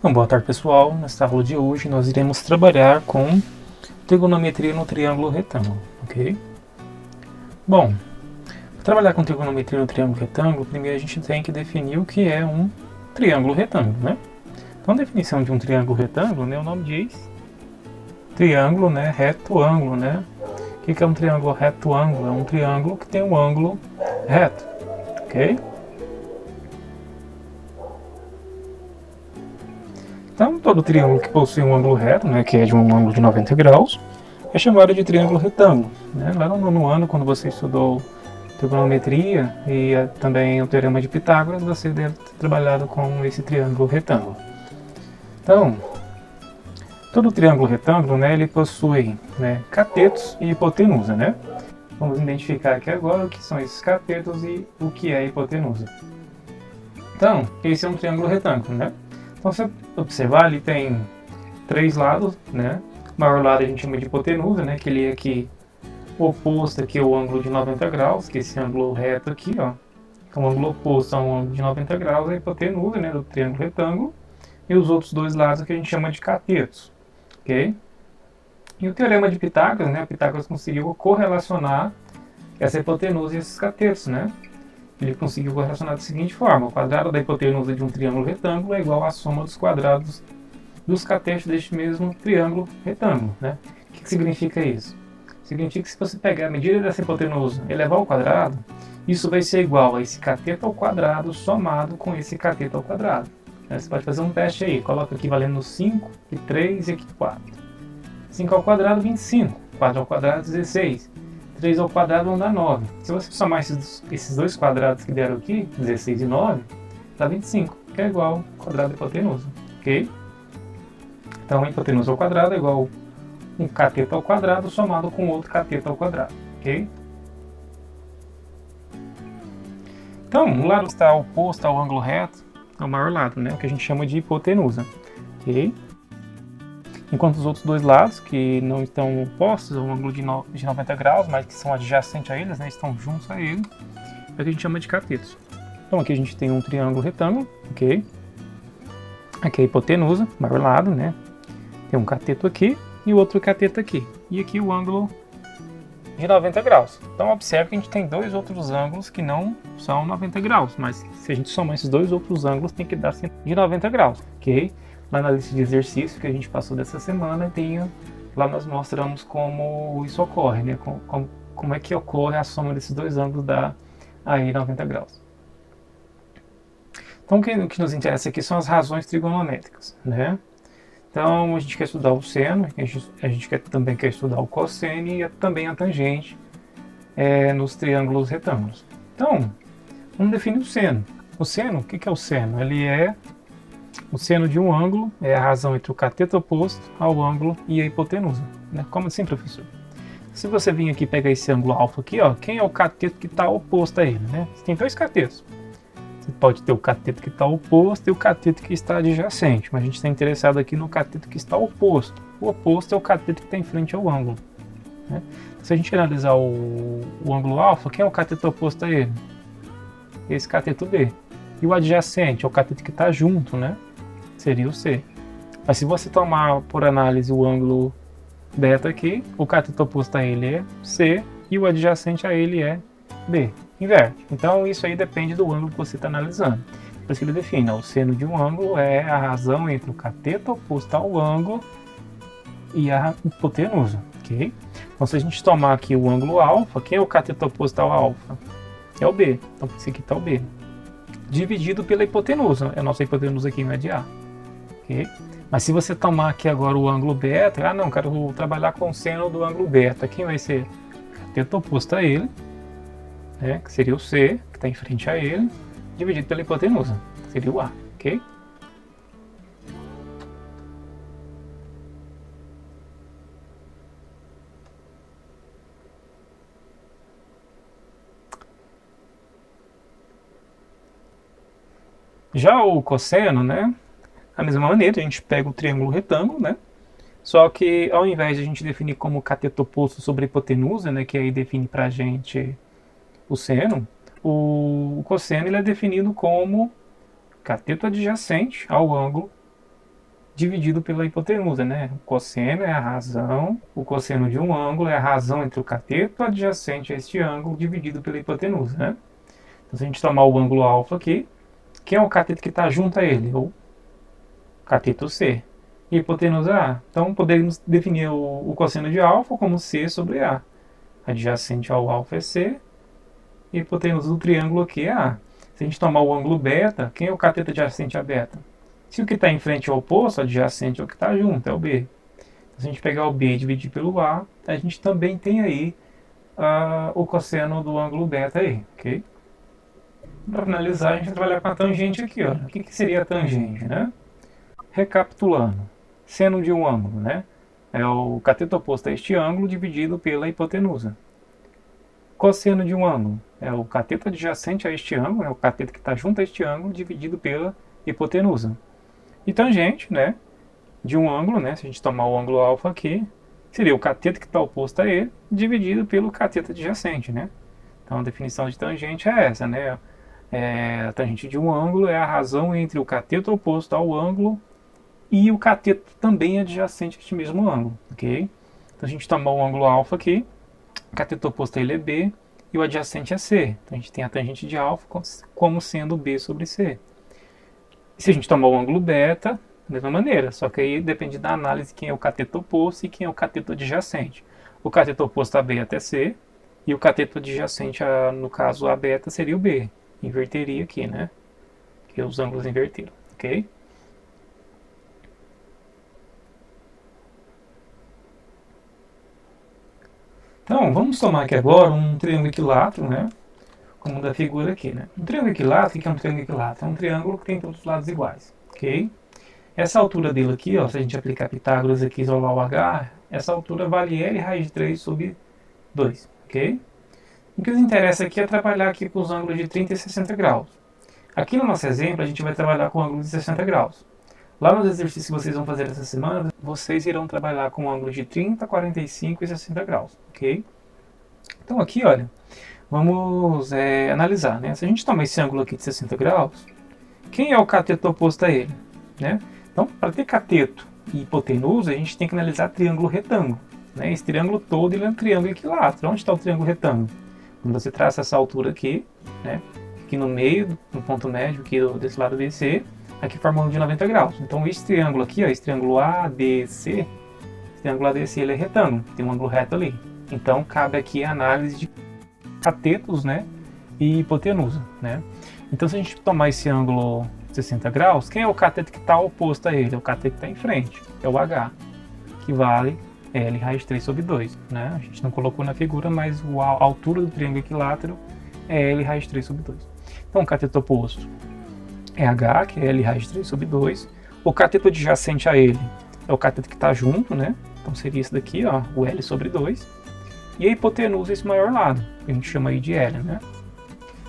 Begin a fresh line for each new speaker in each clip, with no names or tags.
Então, boa tarde, pessoal. Nesta aula de hoje nós iremos trabalhar com trigonometria no triângulo retângulo, ok? Bom, para trabalhar com trigonometria no triângulo retângulo, primeiro a gente tem que definir o que é um triângulo retângulo, né? Então, a definição de um triângulo retângulo, né, o nome diz triângulo, né, reto ângulo, né? O que é um triângulo reto ângulo? É um triângulo que tem um ângulo reto, ok? Então, todo triângulo que possui um ângulo reto, né, que é de um ângulo de 90 graus, é chamado de triângulo retângulo, né? Lá no nono ano, quando você estudou trigonometria e também o teorema de Pitágoras, você deve ter trabalhado com esse triângulo retângulo. Então, todo triângulo retângulo, né, ele possui, né, catetos e hipotenusa, né? Vamos identificar aqui agora o que são esses catetos e o que é a hipotenusa. Então, esse é um triângulo retângulo, né? Então, se você observar, ele tem três lados, né? O maior lado a gente chama de hipotenusa, né? Que ele é aqui oposto aqui ao ângulo de 90 graus, que é esse ângulo reto aqui, ó. Então, o ângulo oposto a um ângulo de 90 graus é a hipotenusa, né? Do triângulo retângulo. E os outros dois lados que a gente chama de catetos, ok? E o teorema de Pitágoras, né? Pitágoras conseguiu correlacionar essa hipotenusa e esses catetos, né? Ele conseguiu correlacionar da seguinte forma: o quadrado da hipotenusa de um triângulo retângulo é igual à soma dos quadrados dos catetos deste mesmo triângulo retângulo, né? O que significa isso? Significa que se você pegar a medida dessa hipotenusa e elevar ao quadrado, isso vai ser igual a esse cateto ao quadrado somado com esse cateto ao quadrado. Você pode fazer um teste aí, coloca aqui valendo 5, aqui 3 e aqui 4. 5 ao quadrado, 25. 4 ao quadrado, 16. 3 ao quadrado vão dar 9. Se você somar esses dois quadrados que deram aqui, 16 e 9, dá 25, que é igual ao quadrado da hipotenusa, ok? Então, a hipotenusa ao quadrado é igual um cateto ao quadrado somado com outro cateto ao quadrado, ok? Então, o lado que está oposto ao ângulo reto é o maior lado, né? O que a gente chama de hipotenusa, ok? Enquanto os outros dois lados, que não estão opostos ao ângulo de 90 graus, mas que são adjacentes a eles, né, estão juntos a ele, é o que a gente chama de catetos. Então aqui a gente tem um triângulo retângulo, ok? Aqui é a hipotenusa, maior lado, né? Tem um cateto aqui e o outro cateto aqui. E aqui o ângulo de 90 graus. Então observe que a gente tem dois outros ângulos que não são 90 graus, mas se a gente somar esses dois outros ângulos, tem que dar de 90 graus, ok? Lá na lista de exercício que a gente passou dessa semana, lá nós mostramos como isso ocorre, né? Como é que ocorre a soma desses dois ângulos dá aí 90 graus. Então o que nos interessa aqui são as razões trigonométricas, né? Então a gente quer estudar o seno, a gente também quer estudar o cosseno e também a tangente nos triângulos retângulos. Então, vamos definir o seno. O seno, o que é o seno? Ele é o seno de um ângulo, é a razão entre o cateto oposto ao ângulo e a hipotenusa, né? Como assim, professor? Se você vir aqui pegar esse ângulo alfa aqui, ó, quem é o cateto que está oposto a ele, né? Você tem dois catetos. Você pode ter o cateto que está oposto e o cateto que está adjacente, mas a gente está interessado aqui no cateto que está oposto. O oposto é o cateto que está em frente ao ângulo, né? Se a gente analisar o ângulo alfa, quem é o cateto oposto a ele? Esse cateto B. E o adjacente é o cateto que está junto, né? Seria o C. Mas se você tomar por análise o ângulo beta aqui, o cateto oposto a ele é C e o adjacente a ele é B. Inverte. Então isso aí depende do ângulo que você está analisando. Por isso que ele define, ó, o seno de um ângulo é a razão entre o cateto oposto ao ângulo e a hipotenusa, ok? Então se a gente tomar aqui o ângulo alfa, quem é o cateto oposto ao alfa? É o B. Então esse aqui está o B. Dividido pela hipotenusa. A nossa hipotenusa aqui não é de A. Okay? Mas se você tomar aqui agora o ângulo beta, não, quero trabalhar com o seno do ângulo beta, quem vai ser? Cateto oposto a ele, né, que seria o C, que está em frente a ele, dividido pela hipotenusa, que seria o A, ok? Já o cosseno, né, da mesma maneira, a gente pega o triângulo retângulo, né? Só que ao invés de a gente definir como cateto oposto sobre a hipotenusa, né, que aí define pra gente o seno, o cosseno ele é definido como cateto adjacente ao ângulo dividido pela hipotenusa, né? O cosseno é a razão, o cosseno de um ângulo é a razão entre o cateto adjacente a este ângulo dividido pela hipotenusa, né? Então, se a gente tomar o ângulo alfa aqui, quem é o cateto que está junto a ele? O cateto C. E a hipotenusa A. Então, podemos definir o cosseno de alfa como C sobre A. Adjacente ao alfa é C, e a hipotenusa do triângulo aqui é A. Se a gente tomar o ângulo beta, quem é o cateto adjacente a beta? Se o que está em frente é o oposto, adjacente ao que está junto, é o B. Então, se a gente pegar o B e dividir pelo A, a gente também tem aí o cosseno do ângulo beta aí, ok? Para finalizar, a gente vai trabalhar com a tangente aqui, ó. O que seria a tangente, né? Recapitulando, seno de um ângulo, né? É o cateto oposto a este ângulo dividido pela hipotenusa. Cosseno de um ângulo é o cateto adjacente a este ângulo, é o cateto que está junto a este ângulo dividido pela hipotenusa. E tangente, né, de um ângulo, né, se a gente tomar o ângulo alfa aqui, seria o cateto que está oposto a ele dividido pelo cateto adjacente, né? Então a definição de tangente é essa, né? A tangente de um ângulo é a razão entre o cateto oposto ao ângulo e o cateto também adjacente a este mesmo ângulo, ok? Então a gente tomar o ângulo alfa aqui, o cateto oposto a ele é B e o adjacente é C. Então a gente tem a tangente de alfa como sendo B sobre C. E se a gente tomar o ângulo beta, da mesma maneira, só que aí depende da análise quem é o cateto oposto e quem é o cateto adjacente. O cateto oposto a beta é C e o cateto adjacente, no caso a beta, seria o B. Inverteria aqui, né? Porque os ângulos inverteram, ok? Então, vamos tomar aqui agora um triângulo equilátero, né? Como da figura aqui, né? Um triângulo equilátero, o que é um triângulo equilátero? É um triângulo que tem todos os lados iguais, ok? Essa altura dele aqui, ó, se a gente aplicar Pitágoras aqui e isolar o H, essa altura vale L raiz de 3 sobre 2, ok? O que nos interessa aqui é trabalhar aqui com os ângulos de 30 e 60 graus. Aqui no nosso exemplo, a gente vai trabalhar com ângulos de 60 graus. Lá nos exercícios que vocês vão fazer essa semana, vocês irão trabalhar com ângulos de 30, 45 e 60 graus, ok? Então aqui, olha, vamos analisar, né? Se a gente tomar esse ângulo aqui de 60 graus, quem é o cateto oposto a ele, né? Então, para ter cateto e hipotenusa, a gente tem que analisar triângulo retângulo, né? Esse triângulo todo ele é um triângulo equilátero. Onde está o triângulo retângulo? Quando você traça essa altura aqui, né? Aqui no meio, no ponto médio aqui desse lado BC, aqui forma um ângulo de 90 graus. Então esse triângulo aqui, ó, esse triângulo ADC, esse triângulo ADC ele é retângulo, tem um ângulo reto ali. Então cabe aqui a análise de catetos, né, e hipotenusa, né? Então se a gente tomar esse ângulo 60 graus, quem é o cateto que está oposto a ele? É o cateto que está em frente, é o H, que vale L raiz de 3 sobre 2, né? A gente não colocou na figura, mas a altura do triângulo equilátero é L raiz de 3 sobre 2. Então o cateto oposto é H, que é L raiz de 3 sobre 2. O cateto adjacente a ele é o cateto que está junto, né? Então seria esse daqui, ó, o L sobre 2. E a hipotenusa é esse maior lado, que a gente chama aí de L, né?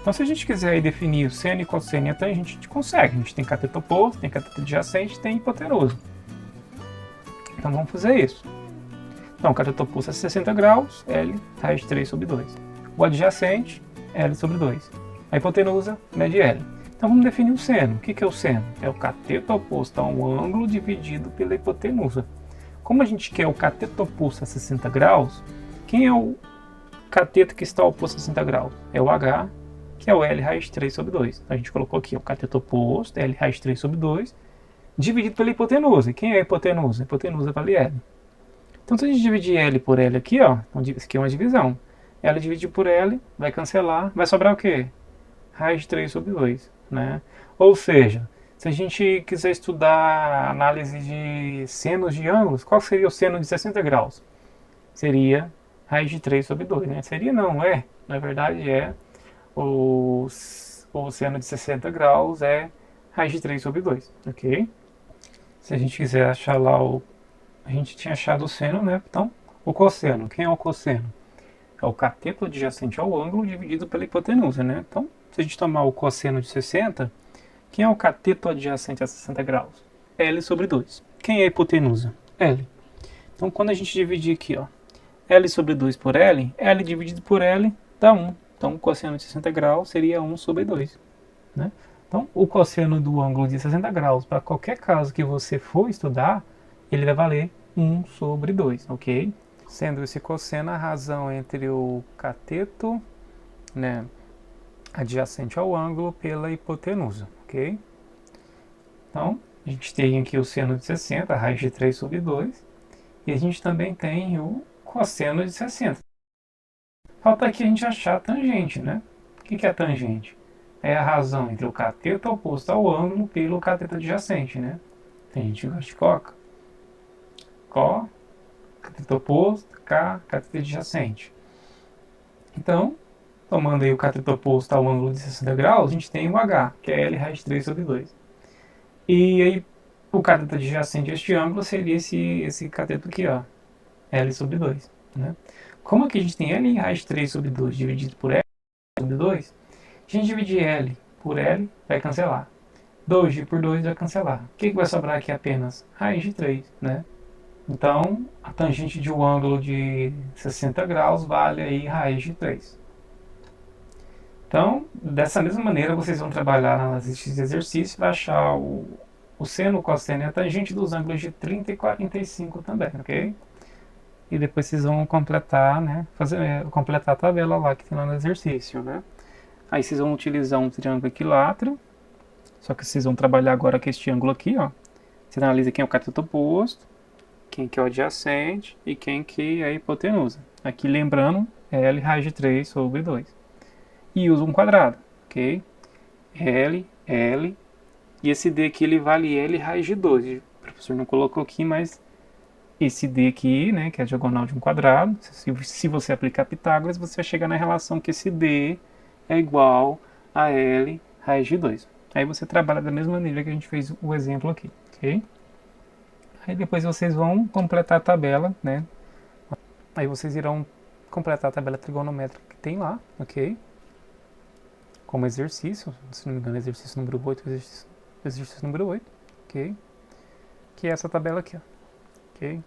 Então se a gente quiser aí definir o seno e cosseno e a tangente, a gente consegue. A gente tem cateto oposto, tem cateto adjacente, tem hipotenusa. Então vamos fazer isso. Então o cateto oposto é 60 graus, L raiz de 3 sobre 2. O adjacente, L sobre 2. A hipotenusa, mede L. Então vamos definir o seno. O que é o seno? É o cateto oposto a um ângulo dividido pela hipotenusa. Como a gente quer o cateto oposto a 60 graus, quem é o cateto que está oposto a 60 graus? É o H, que é o L raiz de 3 sobre 2. Então a gente colocou aqui o cateto oposto, L raiz de 3 sobre 2, dividido pela hipotenusa. E quem é a hipotenusa? A hipotenusa vale L. Então se a gente dividir L por L aqui, ó, então, isso aqui é uma divisão. L dividido por L, vai cancelar, vai sobrar o quê? Raiz de 3 sobre 2, né? Ou seja, se a gente quiser estudar análise de senos de ângulos, qual seria o seno de 60 graus? Seria raiz de 3 sobre 2, né? Seria não, na verdade o seno de 60 graus é raiz de 3 sobre 2, ok? Se a gente quiser achar lá a gente tinha achado o seno, né? Então, o cosseno, quem é o cosseno? É o cateto adjacente ao ângulo dividido pela hipotenusa, né? Então, se a gente tomar o cosseno de 60, quem é o cateto adjacente a 60 graus? L sobre 2. Quem é a hipotenusa? L. Então, quando a gente dividir aqui, ó, L sobre 2 por L, L dividido por L dá 1. Então, o cosseno de 60 graus seria 1 sobre 2. Né? Então, o cosseno do ângulo de 60 graus, para qualquer caso que você for estudar, ele vai valer 1 sobre 2, ok? Sendo esse cosseno a razão entre o cateto, né, adjacente ao ângulo pela hipotenusa, ok? Então, a gente tem aqui o seno de 60, a raiz de 3 sobre 2, e a gente também tem o cosseno de 60. Falta aqui a gente achar a tangente, né? O que é a tangente? É a razão entre o cateto oposto ao ângulo pelo cateto adjacente, né? Tem gente que gosta de coca. Có, cateto oposto, K, cateto adjacente. Então, tomando aí o cateto oposto ao ângulo de 60 graus, a gente tem o H, que é L raiz de 3 sobre 2. E aí, o cateto adjacente a este ângulo seria esse cateto aqui, ó, L sobre 2. Né? Como aqui a gente tem L raiz de 3 sobre 2 dividido por L sobre 2, a gente dividir L por L vai cancelar. 2 por 2 vai cancelar. O que vai sobrar aqui apenas? Raiz de 3, né? Então, a tangente de um ângulo de 60 graus vale aí raiz de 3. Então, dessa mesma maneira, vocês vão trabalhar nas listas de exercício para achar o seno, o cosseno e a tangente dos ângulos de 30 e 45 também, ok? E depois vocês vão completar, né, completar a tabela lá que tem lá no exercício, né? Aí vocês vão utilizar um triângulo equilátero, só que vocês vão trabalhar agora com este ângulo aqui, ó. Você analisa quem é o cateto oposto, quem que é o adjacente e quem que é a hipotenusa. Aqui lembrando, é L raiz de 3 sobre 2. E usa um quadrado, ok? L, L, e esse D aqui ele vale L raiz de 2. O professor não colocou aqui, mas esse D aqui, né, que é a diagonal de um quadrado, se você aplicar Pitágoras, você vai chegar na relação que esse D é igual a L raiz de 2. Aí você trabalha da mesma maneira que a gente fez o exemplo aqui, ok? Aí depois vocês vão completar a tabela, né? Aí vocês irão completar a tabela trigonométrica que tem lá, ok? Como exercício, se não me engano, exercício número 8, exercício número 8, ok? Que é essa tabela aqui, ó, ok?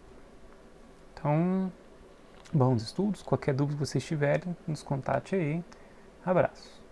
Então, bons estudos, qualquer dúvida que vocês tiverem, nos contate aí. Abraço.